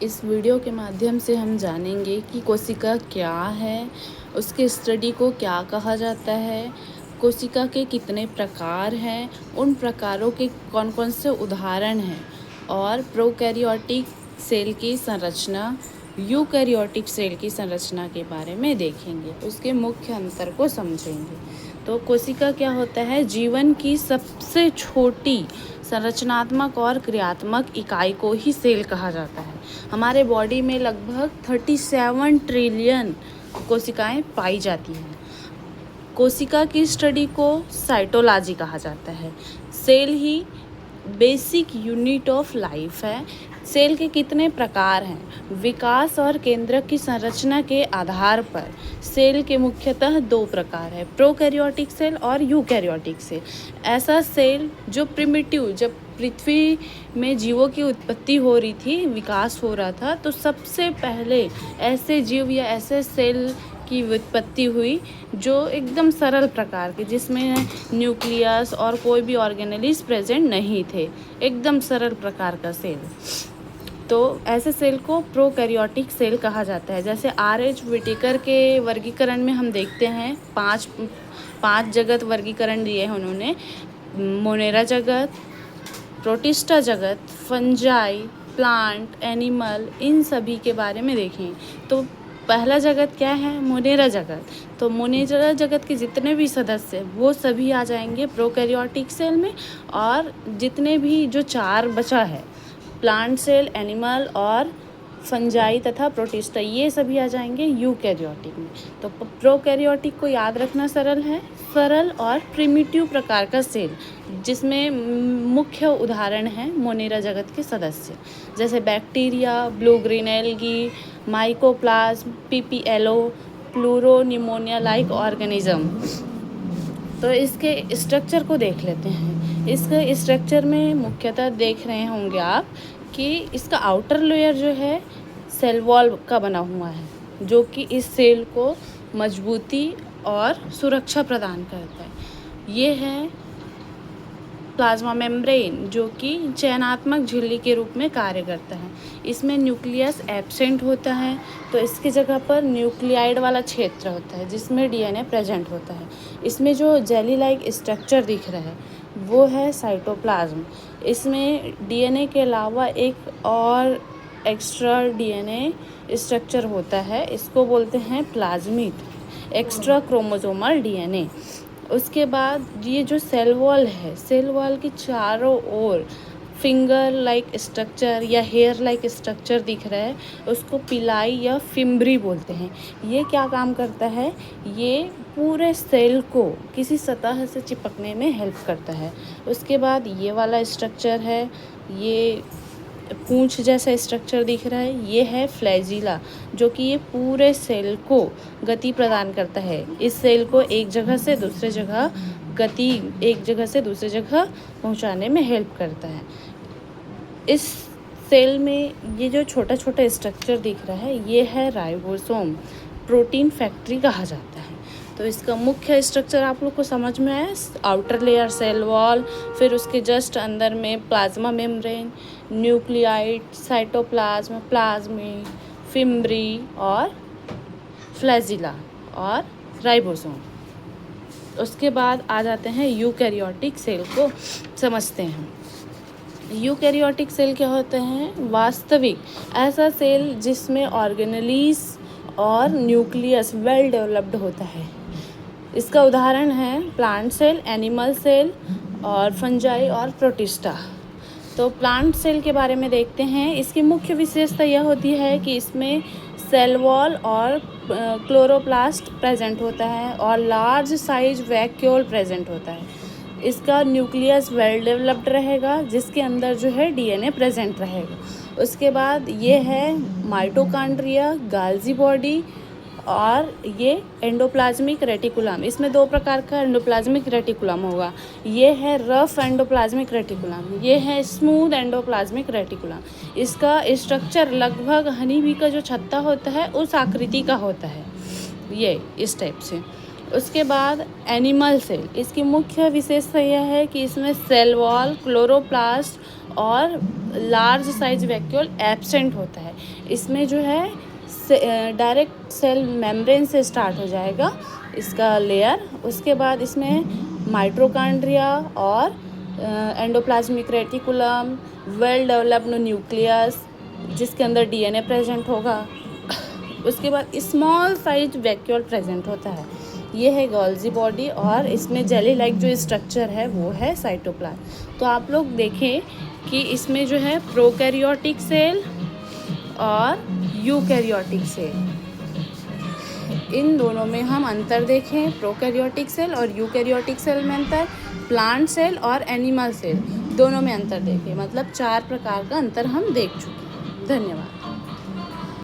इस वीडियो के माध्यम से हम जानेंगे कि कोशिका क्या है, उसके स्टडी को क्या कहा जाता है, कोशिका के कितने प्रकार हैं, उन प्रकारों के कौन कौन से उदाहरण हैं और प्रोकैरियोटिक सेल की संरचना, यूकैरियोटिक सेल की संरचना के बारे में देखेंगे, उसके मुख्य अंतर को समझेंगे। तो कोशिका क्या होता है? जीवन की सबसे छोटी संरचनात्मक और क्रियात्मक इकाई को ही सेल कहा जाता है। हमारे बॉडी में लगभग 37 ट्रिलियन कोशिकाएं पाई जाती हैं। कोशिका की स्टडी को साइटोलॉजी कहा जाता है। सेल ही बेसिक यूनिट ऑफ लाइफ है। सेल के कितने प्रकार हैं? विकास और केंद्रक की संरचना के आधार पर सेल के मुख्यतः 2 प्रकार है, प्रोकैरियोटिक सेल और यूकैरियोटिक सेल। ऐसा सेल जो प्रिमिटिव, जब पृथ्वी में जीवों की उत्पत्ति हो रही थी, विकास हो रहा था, तो सबसे पहले ऐसे जीव या ऐसे सेल की उत्पत्ति हुई जो एकदम सरल प्रकार के, जिसमें न्यूक्लियस और कोई भी ऑर्गेनेलिस प्रेजेंट नहीं थे, एकदम सरल प्रकार का सेल। तो ऐसे सेल को प्रोकैरियोटिक सेल कहा जाता है। जैसे R.H. विटेकर के वर्गीकरण में हम देखते हैं, पाँच जगत वर्गीकरण दिए हैं उन्होंने। मोनेरा जगत, प्रोटिस्टा जगत, फंजाई, प्लांट, एनिमल, इन सभी के बारे में देखें। तो पहला जगत क्या है? मोनेरा जगत। तो मोनेरा जगत के जितने भी सदस्य वो सभी आ जाएंगे प्रोकैरियोटिक सेल में, और जितने भी जो 4 बचा है, प्लांट सेल, एनिमल और फंजाई तथा प्रोटिस्टा, ये सभी आ जाएंगे यूकैरियोटिक में। तो प्रोकैरियोटिक को याद रखना सरल है, सरल और प्रिमिटिव प्रकार का सेल, जिसमें मुख्य उदाहरण हैं मोनेरा जगत के सदस्य, जैसे bacteria, blue green algae, mycoplasma, PPLO, pleuropneumonia like organism. तो इसके स्ट्रक्चर को देख लेते हैं। इसके स्ट्रक्चर में मुख्यतः देख रहे होंगे आप कि इसका आउटर लेयर जो है सेल वॉल का बना हुआ है, जो कि इस सेल को मजबूती और सुरक्षा प्रदान करता है। ये है प्लाज्मा मेम्ब्रेन, जो कि चयनात्मक झिल्ली के रूप में कार्य करता है। इसमें न्यूक्लियस एब्सेंट होता है, तो इसकी जगह पर न्यूक्लियाइड वाला क्षेत्र होता है जिसमें डीएनए प्रेजेंट होता है। इसमें जो जेली लाइक स्ट्रक्चर दिख रहा है वो है साइटोप्लाज्म। इसमें डीएनए के अलावा एक और एक्स्ट्रा डीएनए स्ट्रक्चर होता है, इसको बोलते हैं प्लाज्मिड, एक्स्ट्रा क्रोमोसोमल डीएनए। उसके बाद ये जो सेल वॉल है, सेल वॉल की चारों ओर फिंगर लाइक स्ट्रक्चर या हेयर लाइक स्ट्रक्चर दिख रहा है, उसको पिलाई या फिम्ब्री बोलते हैं। ये क्या काम करता है? ये पूरे सेल को किसी सतह से चिपकने में हेल्प करता है। उसके बाद ये वाला स्ट्रक्चर है, ये पूंछ जैसा स्ट्रक्चर दिख रहा है, ये है फ्लैजिला, जो कि ये पूरे सेल को गति प्रदान करता है। इस सेल को एक जगह से दूसरे जगह पहुंचाने में हेल्प करता है। इस सेल में ये जो छोटा छोटा स्ट्रक्चर दिख रहा है, ये है राइबोसोम, प्रोटीन फैक्ट्री कहा जाता है। तो इसका मुख्य स्ट्रक्चर आप लोग को समझ में आया। आउटर लेयर सेल वॉल, फिर उसके जस्ट अंदर में plasma membrane, nuclide, cytoplasm, plasmid, fimbriae और फ्लैजिला और राइबोसोम। उसके बाद आ जाते हैं यूकैरियोटिक सेल को समझते हैं। यूकैरियोटिक सेल क्या होते हैं? वास्तविक ऐसा सेल जिसमें ऑर्गेनेलिस और न्यूक्लियस वेल डेवलप्ड होता है। इसका उदाहरण है प्लांट सेल, एनिमल सेल और फंजाई और प्रोटिस्टा। तो प्लांट सेल के बारे में देखते हैं। इसकी मुख्य विशेषता यह होती है कि इसमें सेल वॉल और क्लोरोप्लास्ट प्रेजेंट होता है और लार्ज साइज वैक्यूल प्रेजेंट होता है। इसका न्यूक्लियस वेल डेवलप्ड रहेगा, जिसके अंदर जो है डीएनए प्रेजेंट रहेगा। उसके बाद ये है माइटोकॉन्ड्रिया, गाल्जी बॉडी और ये एंडोप्लाज्मिक रेटिकुलम। इसमें 2 प्रकार का एंडोप्लाज्मिक रेटिकुलम होगा। ये है रफ एंडोप्लाज्मिक रेटिकुलम, ये है स्मूथ एंडोप्लाज्मिक रेटिकुलम। इसका स्ट्रक्चर लगभग हनी बी का जो छत्ता होता है उस आकृति का होता है, ये इस टाइप से। उसके बाद एनिमल सेल, इसकी मुख्य विशेषता यह है कि इसमें सेल वॉल, क्लोरोप्लास्ट और लार्ज साइज वैक्यूल एब्सेंट होता है। इसमें जो है डायरेक्ट सेल मेम्ब्रेन से स्टार्ट हो जाएगा इसका लेयर। उसके बाद इसमें माइटोकॉन्ड्रिया और endoplasmic reticulum, well developed nucleus जिसके अंदर डीएनए प्रेजेंट होगा। उसके बाद स्मॉल साइज वैक्यूल प्रेजेंट होता है। ये है गोल्जी बॉडी और इसमें जेली लाइक जो स्ट्रक्चर है वो है साइटोप्लाज्म। तो आप लोग देखें कि इसमें जो है प्रोकैरियोटिक सेल और यूकैरियोटिक सेल, इन दोनों में हम अंतर देखें। प्रोकैरियोटिक सेल और यूकैरियोटिक सेल में अंतर, प्लांट सेल और एनिमल सेल दोनों में अंतर देखें। मतलब 4 प्रकार का अंतर हम देख चुके हैं। धन्यवाद।